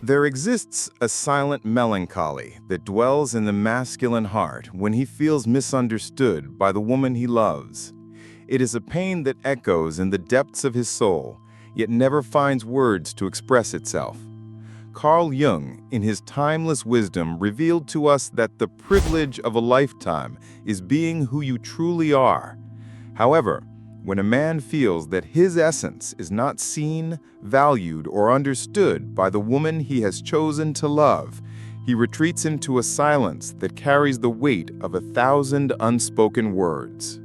There exists a silent melancholy that dwells in the masculine heart when he feels misunderstood by the woman he loves. It is a pain that echoes in the depths of his soul, yet never finds words to express itself. Carl Jung, in his timeless wisdom, revealed to us that the privilege of a lifetime is being who you truly are. However, when a man feels that his essence is not seen, valued, or understood by the woman he has chosen to love, he retreats into a silence that carries the weight of 1,000 unspoken words.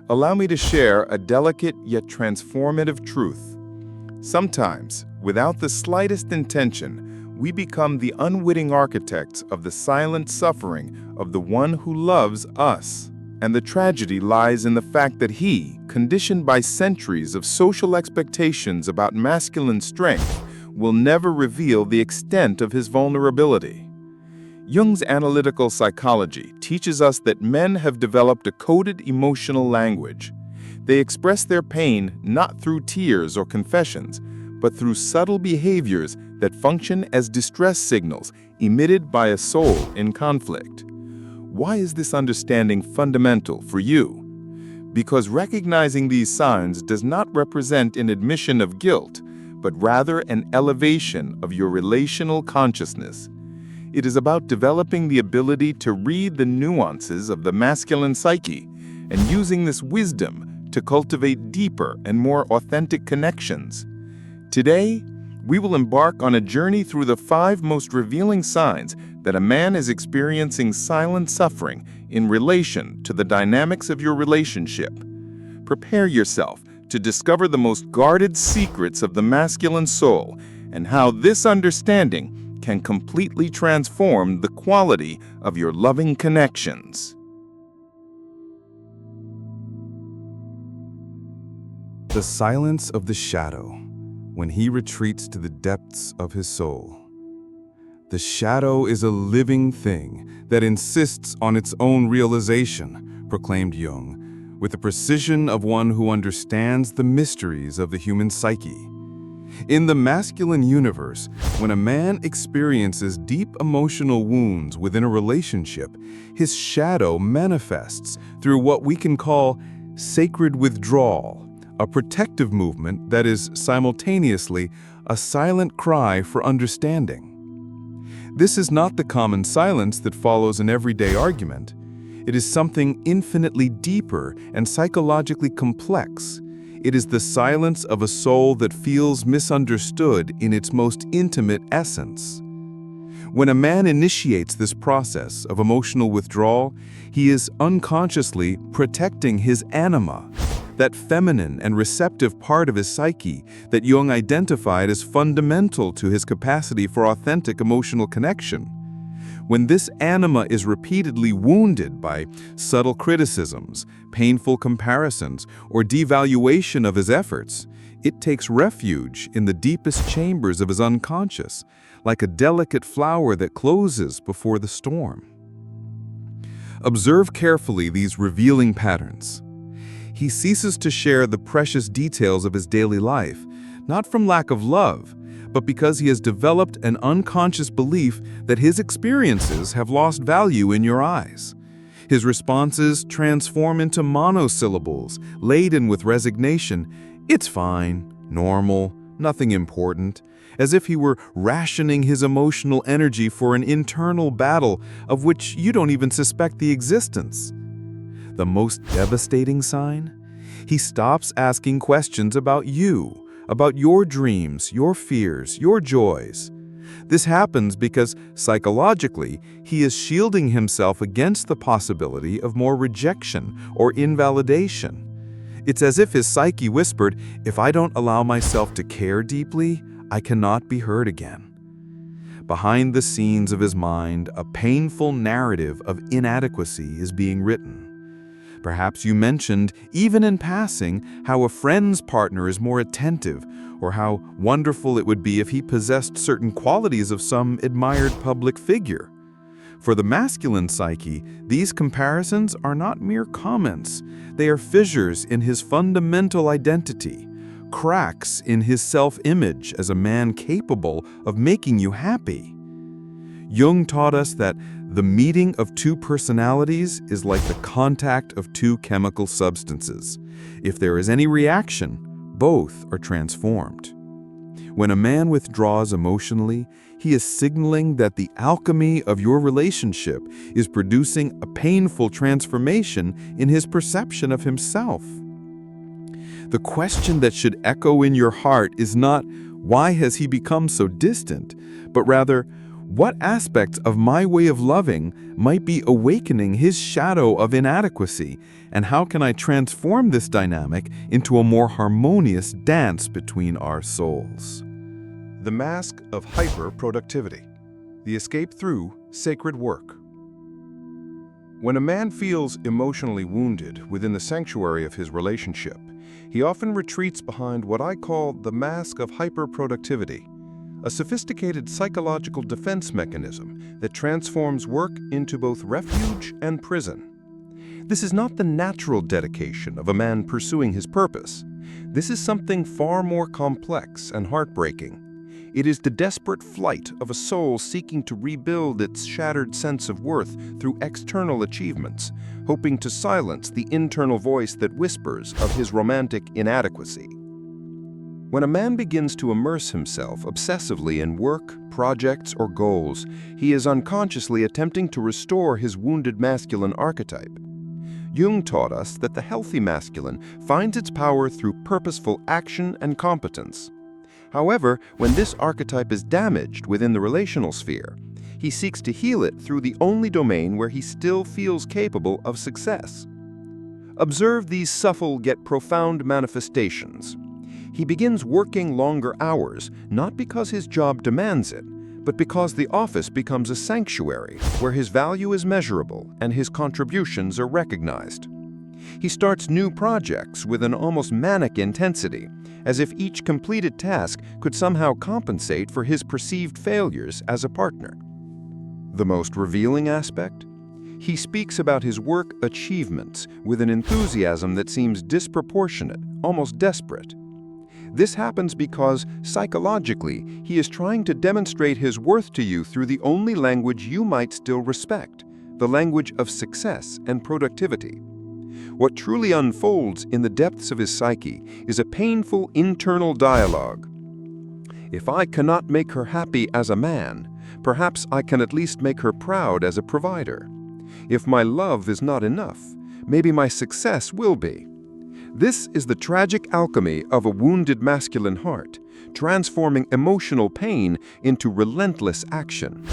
Allow me to share a delicate yet transformative truth. Sometimes, without the slightest intention, we become the unwitting architects of the silent suffering of the one who loves us. And the tragedy lies in the fact that he, conditioned by centuries of social expectations about masculine strength, will never reveal the extent of his vulnerability. Jung's analytical psychology teaches us that men have developed a coded emotional language. They express their pain not through tears or confessions, but through subtle behaviors that function as distress signals emitted by a soul in conflict. Why is this understanding fundamental for you? Because recognizing these signs does not represent an admission of guilt, but rather an elevation of your relational consciousness. It is about developing the ability to read the nuances of the masculine psyche and using this wisdom to cultivate deeper and more authentic connections. Today, we will embark on a journey through the 5 most revealing signs that a man is experiencing silent suffering in relation to the dynamics of your relationship. Prepare yourself to discover the most guarded secrets of the masculine soul and how this understanding can completely transform the quality of your loving connections. The silence of the shadow, when he retreats to the depths of his soul. The shadow is a living thing that insists on its own realization, proclaimed Jung, with the precision of one who understands the mysteries of the human psyche. In the masculine universe, when a man experiences deep emotional wounds within a relationship, his shadow manifests through what we can call sacred withdrawal, a protective movement that is simultaneously a silent cry for understanding. This is not the common silence that follows an everyday argument. It is something infinitely deeper and psychologically complex. It is the silence of a soul that feels misunderstood in its most intimate essence. When a man initiates this process of emotional withdrawal, he is unconsciously protecting his anima, that feminine and receptive part of his psyche that Jung identified as fundamental to his capacity for authentic emotional connection. When this anima is repeatedly wounded by subtle criticisms, painful comparisons, or devaluation of his efforts, it takes refuge in the deepest chambers of his unconscious, like a delicate flower that closes before the storm. Observe carefully these revealing patterns. He ceases to share the precious details of his daily life, not from lack of love, but because he has developed an unconscious belief that his experiences have lost value in your eyes. His responses transform into monosyllables, laden with resignation. It's fine, normal, nothing important, as if he were rationing his emotional energy for an internal battle of which you don't even suspect the existence. The most devastating sign? He stops asking questions about you, about your dreams, your fears, your joys. This happens because, psychologically, he is shielding himself against the possibility of more rejection or invalidation. It's as if his psyche whispered, "If I don't allow myself to care deeply, I cannot be heard again." Behind the scenes of his mind, a painful narrative of inadequacy is being written. Perhaps you mentioned, even in passing, how a friend's partner is more attentive, or how wonderful it would be if he possessed certain qualities of some admired public figure. For the masculine psyche, these comparisons are not mere comments. They are fissures in his fundamental identity, cracks in his self-image as a man capable of making you happy. Jung taught us that the meeting of two personalities is like the contact of two chemical substances. If there is any reaction, both are transformed. When a man withdraws emotionally, he is signaling that the alchemy of your relationship is producing a painful transformation in his perception of himself. The question that should echo in your heart is not, why has he become so distant, but rather, what aspects of my way of loving might be awakening his shadow of inadequacy, and how can I transform this dynamic into a more harmonious dance between our souls? The mask of hyperproductivity. The escape through sacred work. When a man feels emotionally wounded within the sanctuary of his relationship, he often retreats behind what I call the mask of hyperproductivity, a sophisticated psychological defense mechanism that transforms work into both refuge and prison. This is not the natural dedication of a man pursuing his purpose. This is something far more complex and heartbreaking. It is the desperate flight of a soul seeking to rebuild its shattered sense of worth through external achievements, hoping to silence the internal voice that whispers of his romantic inadequacy. When a man begins to immerse himself obsessively in work, projects, or goals, he is unconsciously attempting to restore his wounded masculine archetype. Jung taught us that the healthy masculine finds its power through purposeful action and competence. However, when this archetype is damaged within the relational sphere, he seeks to heal it through the only domain where he still feels capable of success. Observe these subtle yet profound manifestations. He begins working longer hours, not because his job demands it, but because the office becomes a sanctuary where his value is measurable and his contributions are recognized. He starts new projects with an almost manic intensity, as if each completed task could somehow compensate for his perceived failures as a partner. The most revealing aspect? He speaks about his work achievements with an enthusiasm that seems disproportionate, almost desperate. This happens because, psychologically, he is trying to demonstrate his worth to you through the only language you might still respect, the language of success and productivity. What truly unfolds in the depths of his psyche is a painful internal dialogue. If I cannot make her happy as a man, perhaps I can at least make her proud as a provider. If my love is not enough, maybe my success will be. This is the tragic alchemy of a wounded masculine heart, transforming emotional pain into relentless action.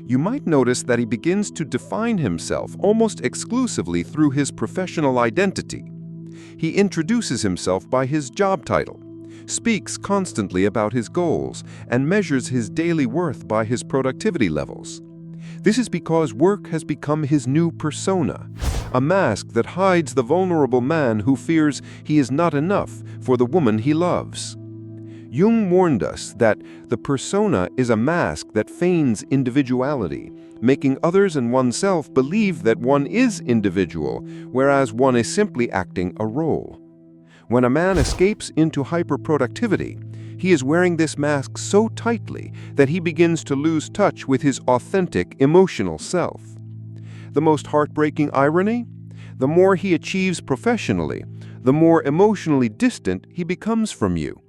You might notice that he begins to define himself almost exclusively through his professional identity. He introduces himself by his job title, speaks constantly about his goals, and measures his daily worth by his productivity levels. This is because work has become his new persona, a mask that hides the vulnerable man who fears he is not enough for the woman he loves. Jung warned us that the persona is a mask that feigns individuality, making others and oneself believe that one is individual, whereas one is simply acting a role. When a man escapes into hyperproductivity, he is wearing this mask so tightly that he begins to lose touch with his authentic emotional self. The most heartbreaking irony? The more he achieves professionally, the more emotionally distant he becomes from you.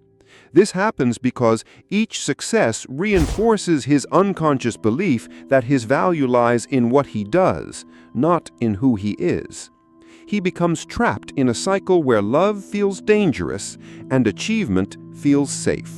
This happens because each success reinforces his unconscious belief that his value lies in what he does, not in who he is. He becomes trapped in a cycle where love feels dangerous and achievement feels safe.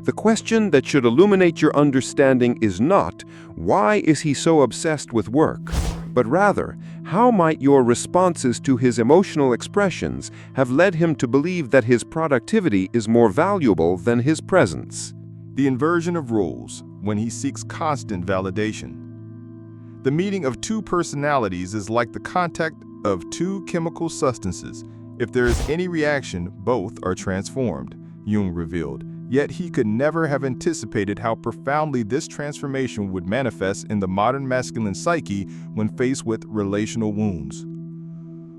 The question that should illuminate your understanding is not, why is he so obsessed with work? But rather, how might your responses to his emotional expressions have led him to believe that his productivity is more valuable than his presence? The inversion of roles when he seeks constant validation. The meeting of two personalities is like the contact of two chemical substances. If there is any reaction, both are transformed, Jung revealed. Yet he could never have anticipated how profoundly this transformation would manifest in the modern masculine psyche when faced with relational wounds.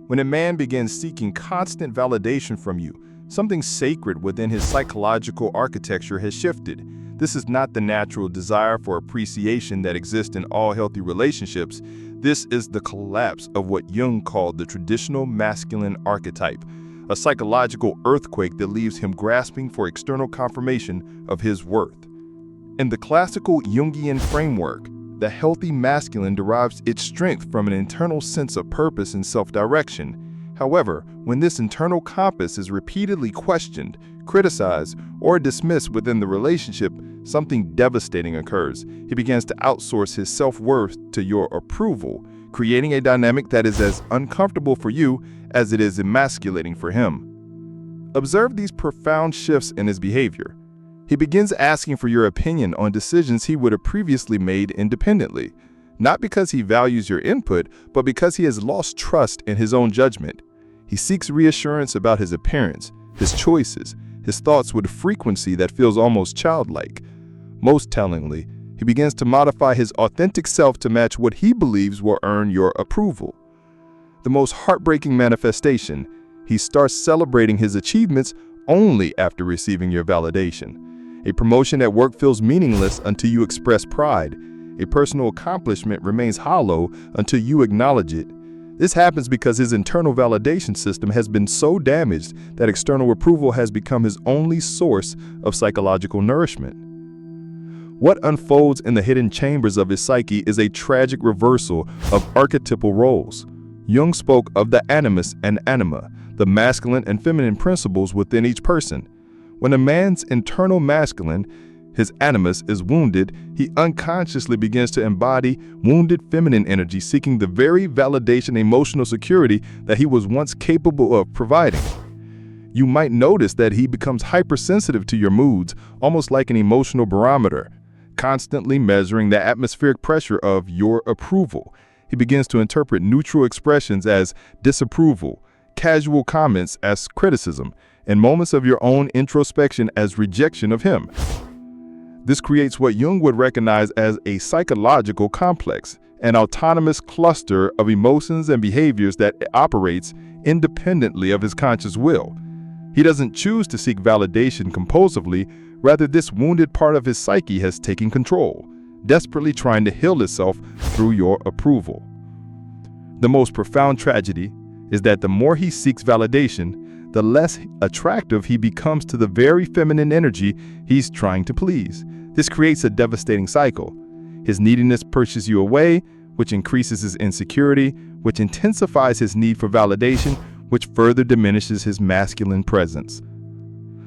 When a man begins seeking constant validation from you, Something sacred within his psychological architecture has shifted. This is not the natural desire for appreciation that exists in all healthy relationships. This is the collapse of what Jung called the traditional masculine archetype, a psychological earthquake that leaves him grasping for external confirmation of his worth. In the classical Jungian framework, the healthy masculine derives its strength from an internal sense of purpose and self-direction. However, when this internal compass is repeatedly questioned, criticized, or dismissed within the relationship, something devastating occurs. He begins to outsource his self-worth to your approval, creating a dynamic that is as uncomfortable for you as it is emasculating for him. Observe these profound shifts in his behavior. He begins asking for your opinion on decisions he would have previously made independently, not because he values your input, but because he has lost trust in his own judgment. He seeks reassurance about his appearance, his choices, his thoughts with a frequency that feels almost childlike. Most tellingly, he begins to modify his authentic self to match what he believes will earn your approval. The most heartbreaking manifestation, he starts celebrating his achievements only after receiving your validation. A promotion at work feels meaningless until you express pride. A personal accomplishment remains hollow until you acknowledge it. This happens because his internal validation system has been so damaged that external approval has become his only source of psychological nourishment. What unfolds in the hidden chambers of his psyche is a tragic reversal of archetypal roles. Jung spoke of the animus and anima, the masculine and feminine principles within each person. When a man's internal masculine, his animus, is wounded, he unconsciously begins to embody wounded feminine energy, seeking the very validation, emotional security that he was once capable of providing. You might notice that he becomes hypersensitive to your moods, almost like an emotional barometer, constantly measuring the atmospheric pressure of your approval. He begins to interpret neutral expressions as disapproval, casual comments as criticism, and moments of your own introspection as rejection of him. This creates what Jung would recognize as a psychological complex, an autonomous cluster of emotions and behaviors that operates independently of his conscious will. He doesn't choose to seek validation compulsively, rather this wounded part of his psyche has taken control, desperately trying to heal itself through your approval. The most profound tragedy is that the more he seeks validation, the less attractive he becomes to the very feminine energy he's trying to please. This creates a devastating cycle. His neediness pushes you away, which increases his insecurity, which intensifies his need for validation, which further diminishes his masculine presence.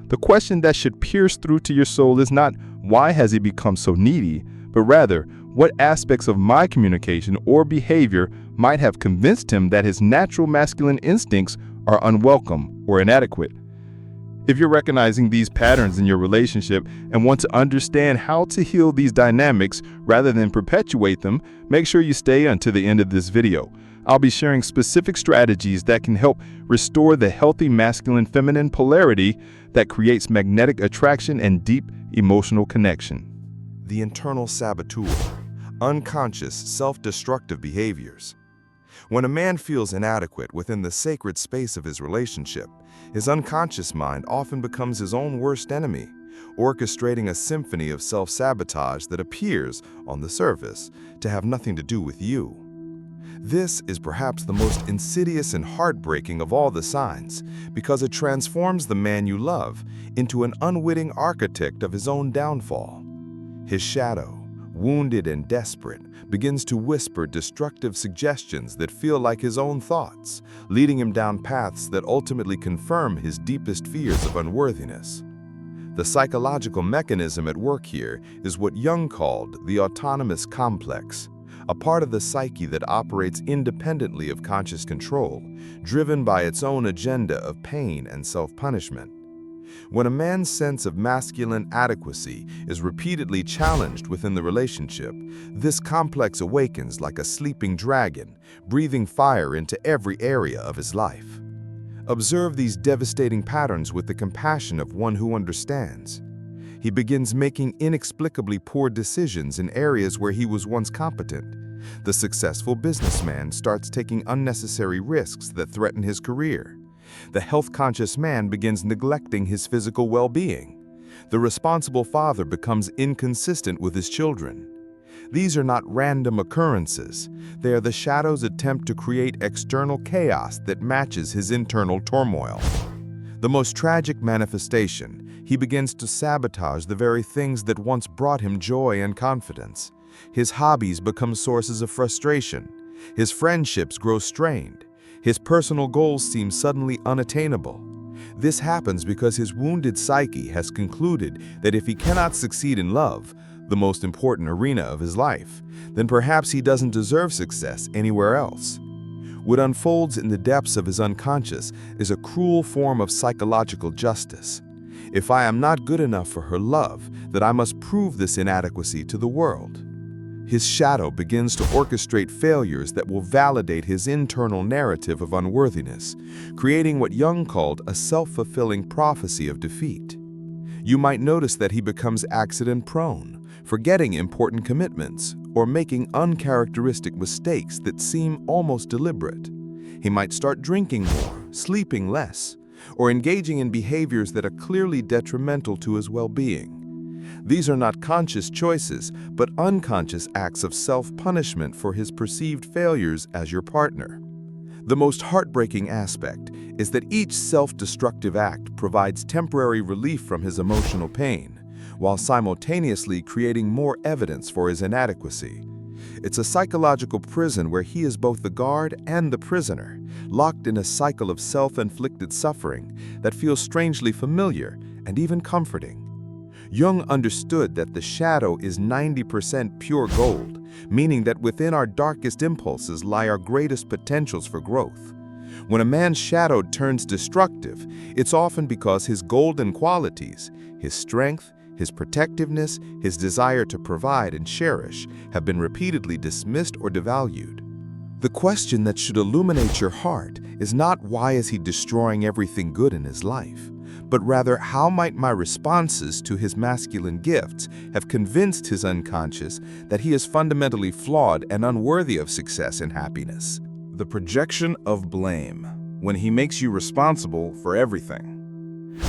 The question that should pierce through to your soul is not, why has he become so needy, but rather, what aspects of my communication or behavior might have convinced him that his natural masculine instincts are unwelcome or inadequate? If you're recognizing these patterns in your relationship and want to understand how to heal these dynamics rather than perpetuate them, make sure you stay until the end of this video. I'll be sharing specific strategies that can help restore the healthy masculine-feminine polarity that creates magnetic attraction and deep emotional connection. The internal saboteur, unconscious, self-destructive behaviors. When a man feels inadequate within the sacred space of his relationship, his unconscious mind often becomes his own worst enemy, orchestrating a symphony of self-sabotage that appears, on the surface, to have nothing to do with you. This is perhaps the most insidious and heartbreaking of all the signs, because it transforms the man you love into an unwitting architect of his own downfall. His shadow, wounded and desperate, begins to whisper destructive suggestions that feel like his own thoughts, leading him down paths that ultimately confirm his deepest fears of unworthiness. The psychological mechanism at work here is what Jung called the autonomous complex, a part of the psyche that operates independently of conscious control, driven by its own agenda of pain and self-punishment. When a man's sense of masculine adequacy is repeatedly challenged within the relationship, this complex awakens like a sleeping dragon, breathing fire into every area of his life. Observe these devastating patterns with the compassion of one who understands. He begins making inexplicably poor decisions in areas where he was once competent. The successful businessman starts taking unnecessary risks that threaten his career. The health-conscious man begins neglecting his physical well-being. The responsible father becomes inconsistent with his children. These are not random occurrences. They are the shadow's attempt to create external chaos that matches his internal turmoil. The most tragic manifestation, he begins to sabotage the very things that once brought him joy and confidence. His hobbies become sources of frustration. His friendships grow strained. His personal goals seem suddenly unattainable. This happens because his wounded psyche has concluded that if he cannot succeed in love, the most important arena of his life, then perhaps he doesn't deserve success anywhere else. What unfolds in the depths of his unconscious is a cruel form of psychological justice. If I am not good enough for her love, then I must prove this inadequacy to the world. His shadow begins to orchestrate failures that will validate his internal narrative of unworthiness, creating what Jung called a self-fulfilling prophecy of defeat. You might notice that he becomes accident-prone, forgetting important commitments, or making uncharacteristic mistakes that seem almost deliberate. He might start drinking more, sleeping less, or engaging in behaviors that are clearly detrimental to his well-being. These are not conscious choices, but unconscious acts of self-punishment for his perceived failures as your partner. The most heartbreaking aspect is that each self-destructive act provides temporary relief from his emotional pain, while simultaneously creating more evidence for his inadequacy. It's a psychological prison where he is both the guard and the prisoner, locked in a cycle of self-inflicted suffering that feels strangely familiar and even comforting. Jung understood that the shadow is 90% pure gold, meaning that within our darkest impulses lie our greatest potentials for growth. When a man's shadow turns destructive, it's often because his golden qualities, his strength, his protectiveness, his desire to provide and cherish, have been repeatedly dismissed or devalued. The question that should illuminate your heart is not why is he destroying everything good in his life, but rather how might my responses to his masculine gifts have convinced his unconscious that he is fundamentally flawed and unworthy of success and happiness. The projection of blame, when he makes you responsible for everything.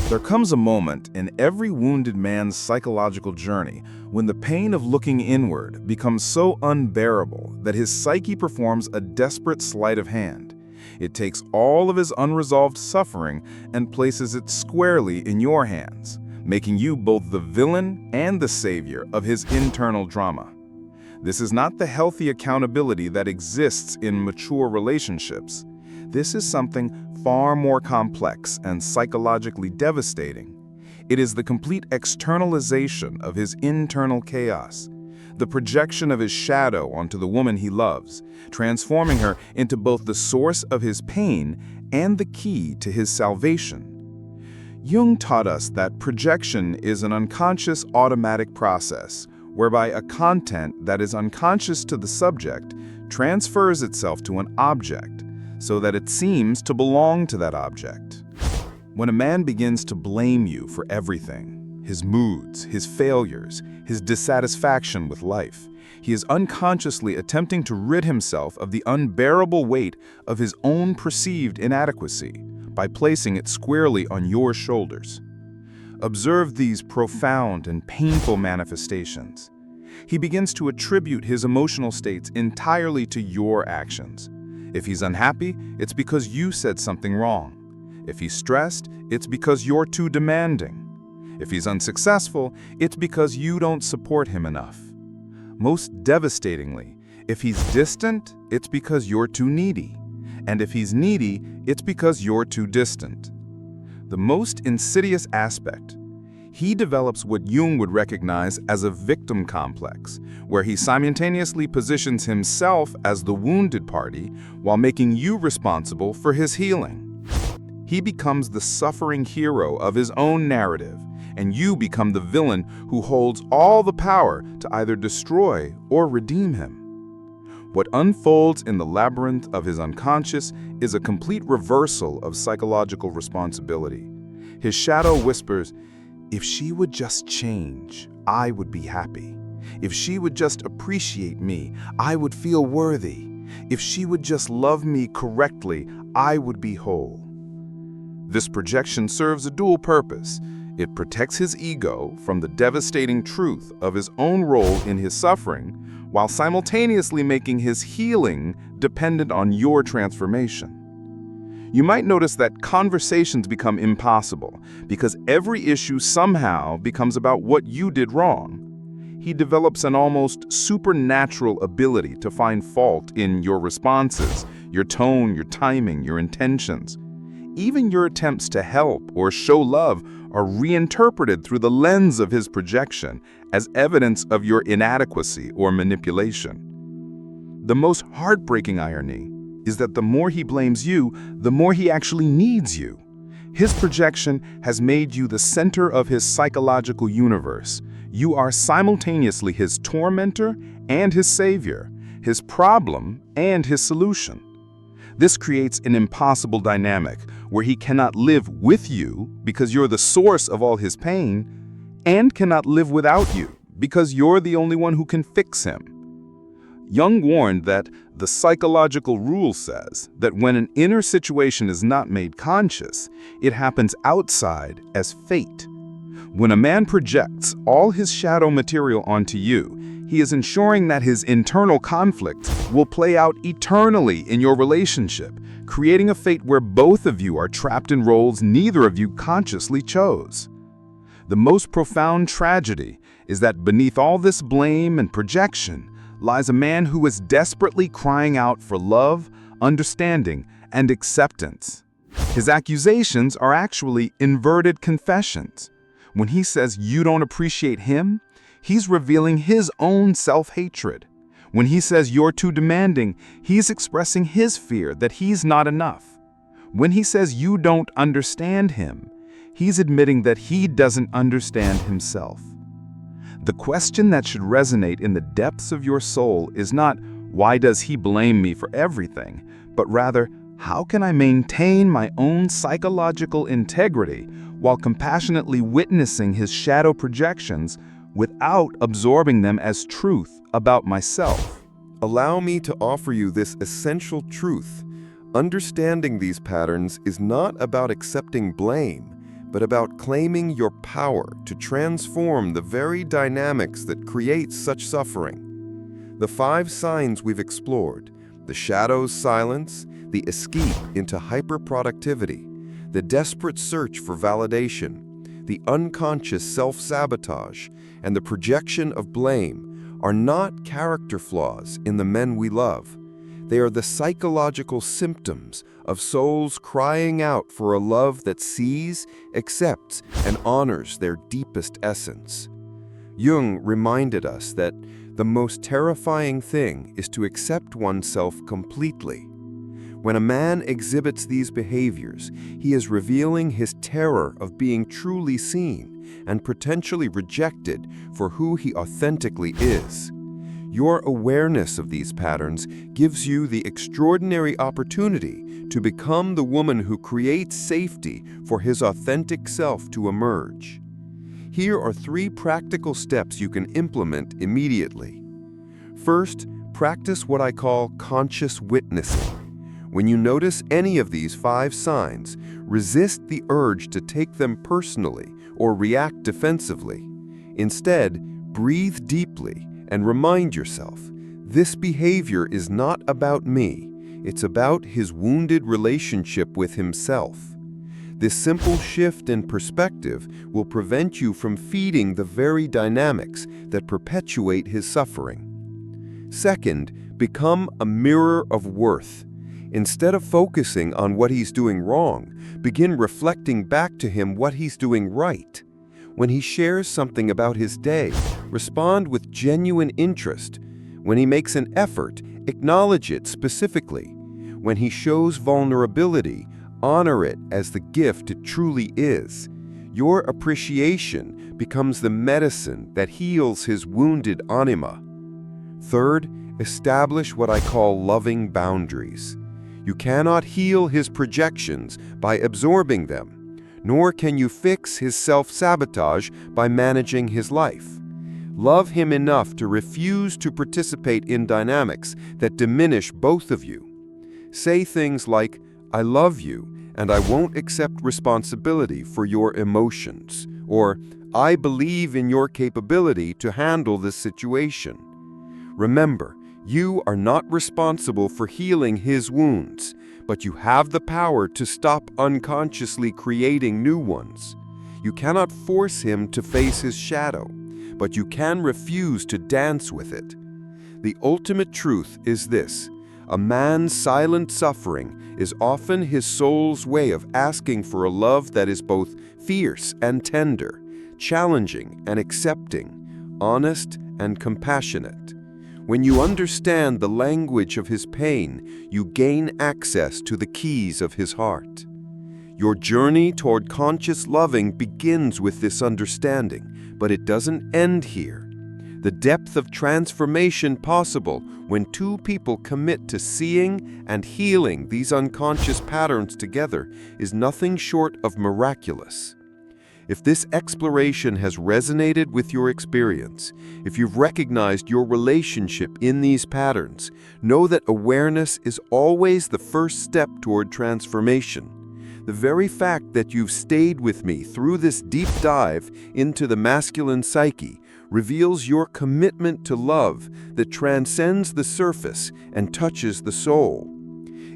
There comes a moment in every wounded man's psychological journey when the pain of looking inward becomes so unbearable that his psyche performs a desperate sleight of hand. It takes all of his unresolved suffering and places it squarely in your hands, making you both the villain and the savior of his internal drama. This is not the healthy accountability that exists in mature relationships. This is something far more complex and psychologically devastating. It is the complete externalization of his internal chaos, the projection of his shadow onto the woman he loves, transforming her into both the source of his pain and the key to his salvation. Jung taught us that projection is an unconscious automatic process whereby a content that is unconscious to the subject transfers itself to an object so that it seems to belong to that object. When a man begins to blame you for everything, his moods, his failures, his dissatisfaction with life, he is unconsciously attempting to rid himself of the unbearable weight of his own perceived inadequacy by placing it squarely on your shoulders. Observe these profound and painful manifestations. He begins to attribute his emotional states entirely to your actions. If he's unhappy, it's because you said something wrong. If he's stressed, it's because you're too demanding. If he's unsuccessful, it's because you don't support him enough. Most devastatingly, if he's distant, it's because you're too needy. And if he's needy, it's because you're too distant. The most insidious aspect, he develops what Jung would recognize as a victim complex, where he simultaneously positions himself as the wounded party while making you responsible for his healing. He becomes the suffering hero of his own narrative, and you become the villain who holds all the power to either destroy or redeem him. What unfolds in the labyrinth of his unconscious is a complete reversal of psychological responsibility. His shadow whispers, "If she would just change, I would be happy. If she would just appreciate me, I would feel worthy. If she would just love me correctly, I would be whole." This projection serves a dual purpose. It protects his ego from the devastating truth of his own role in his suffering, while simultaneously making his healing dependent on your transformation. You might notice that conversations become impossible because every issue somehow becomes about what you did wrong. He develops an almost supernatural ability to find fault in your responses, your tone, your timing, your intentions. Even your attempts to help or show love are reinterpreted through the lens of his projection as evidence of your inadequacy or manipulation. The most heartbreaking irony is that the more he blames you, the more he actually needs you. His projection has made you the center of his psychological universe. You are simultaneously his tormentor and his savior, his problem and his solution. This creates an impossible dynamic where he cannot live with you because you're the source of all his pain, and cannot live without you because you're the only one who can fix him. Jung warned that the psychological rule says that when an inner situation is not made conscious, it happens outside as fate. When a man projects all his shadow material onto you, he is ensuring that his internal conflict will play out eternally in your relationship, creating a fate where both of you are trapped in roles neither of you consciously chose. The most profound tragedy is that beneath all this blame and projection lies a man who is desperately crying out for love, understanding, and acceptance. His accusations are actually inverted confessions. When he says you don't appreciate him, he's revealing his own self-hatred. When he says you're too demanding, he's expressing his fear that he's not enough. When he says you don't understand him, he's admitting that he doesn't understand himself. The question that should resonate in the depths of your soul is not, why does he blame me for everything, but rather, how can I maintain my own psychological integrity while compassionately witnessing his shadow projections without absorbing them as truth about myself? Allow me to offer you this essential truth. Understanding these patterns is not about accepting blame, but about claiming your power to transform the very dynamics that create such suffering. The 5 signs we've explored, the shadow's silence, the escape into hyperproductivity, the desperate search for validation, the unconscious self-sabotage, and the projection of blame, are not character flaws in the men we love. They are the psychological symptoms of souls crying out for a love that sees, accepts, and honors their deepest essence. Jung reminded us that the most terrifying thing is to accept oneself completely. When a man exhibits these behaviors, he is revealing his terror of being truly seen and potentially rejected for who he authentically is. Your awareness of these patterns gives you the extraordinary opportunity to become the woman who creates safety for his authentic self to emerge. Here are 3 practical steps you can implement immediately. First, practice what I call conscious witnessing. When you notice any of these 5 signs, resist the urge to take them personally or react defensively. Instead, breathe deeply and remind yourself, this behavior is not about me, it's about his wounded relationship with himself. This simple shift in perspective will prevent you from feeding the very dynamics that perpetuate his suffering. Second, become a mirror of worth. Instead of focusing on what he's doing wrong, begin reflecting back to him what he's doing right. When he shares something about his day, respond with genuine interest. When he makes an effort, acknowledge it specifically. When he shows vulnerability, honor it as the gift it truly is. Your appreciation becomes the medicine that heals his wounded anima. Third, establish what I call loving boundaries. You cannot heal his projections by absorbing them, nor can you fix his self-sabotage by managing his life. Love him enough to refuse to participate in dynamics that diminish both of you. Say things like, I love you, and I won't accept responsibility for your emotions, or I believe in your capability to handle this situation. Remember, you are not responsible for healing his wounds, but you have the power to stop unconsciously creating new ones. You cannot force him to face his shadow, but you can refuse to dance with it. The ultimate truth is this: a man's silent suffering is often his soul's way of asking for a love that is both fierce and tender, challenging and accepting, honest and compassionate. When you understand the language of his pain, you gain access to the keys of his heart. Your journey toward conscious loving begins with this understanding, but it doesn't end here. The depth of transformation possible when two people commit to seeing and healing these unconscious patterns together is nothing short of miraculous. If this exploration has resonated with your experience, if you've recognized your relationship in these patterns, know that awareness is always the first step toward transformation. The very fact that you've stayed with me through this deep dive into the masculine psyche reveals your commitment to love that transcends the surface and touches the soul.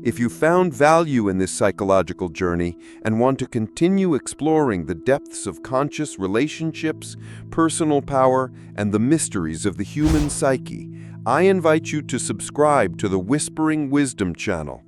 If you found value in this psychological journey and want to continue exploring the depths of conscious relationships, personal power, and the mysteries of the human psyche, I invite you to subscribe to the Whispering Wisdom channel.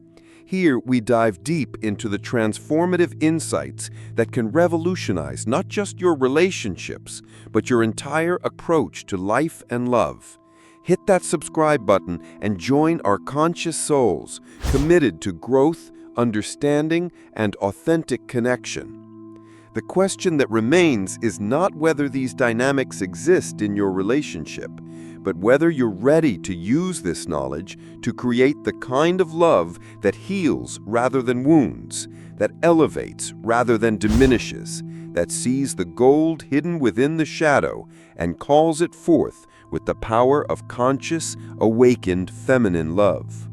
Here we dive deep into the transformative insights that can revolutionize not just your relationships, but your entire approach to life and love. Hit that subscribe button and join our conscious souls, committed to growth, understanding, and authentic connection. The question that remains is not whether these dynamics exist in your relationship, but whether you're ready to use this knowledge to create the kind of love that heals rather than wounds, that elevates rather than diminishes, that sees the gold hidden within the shadow and calls it forth with the power of conscious, awakened feminine love.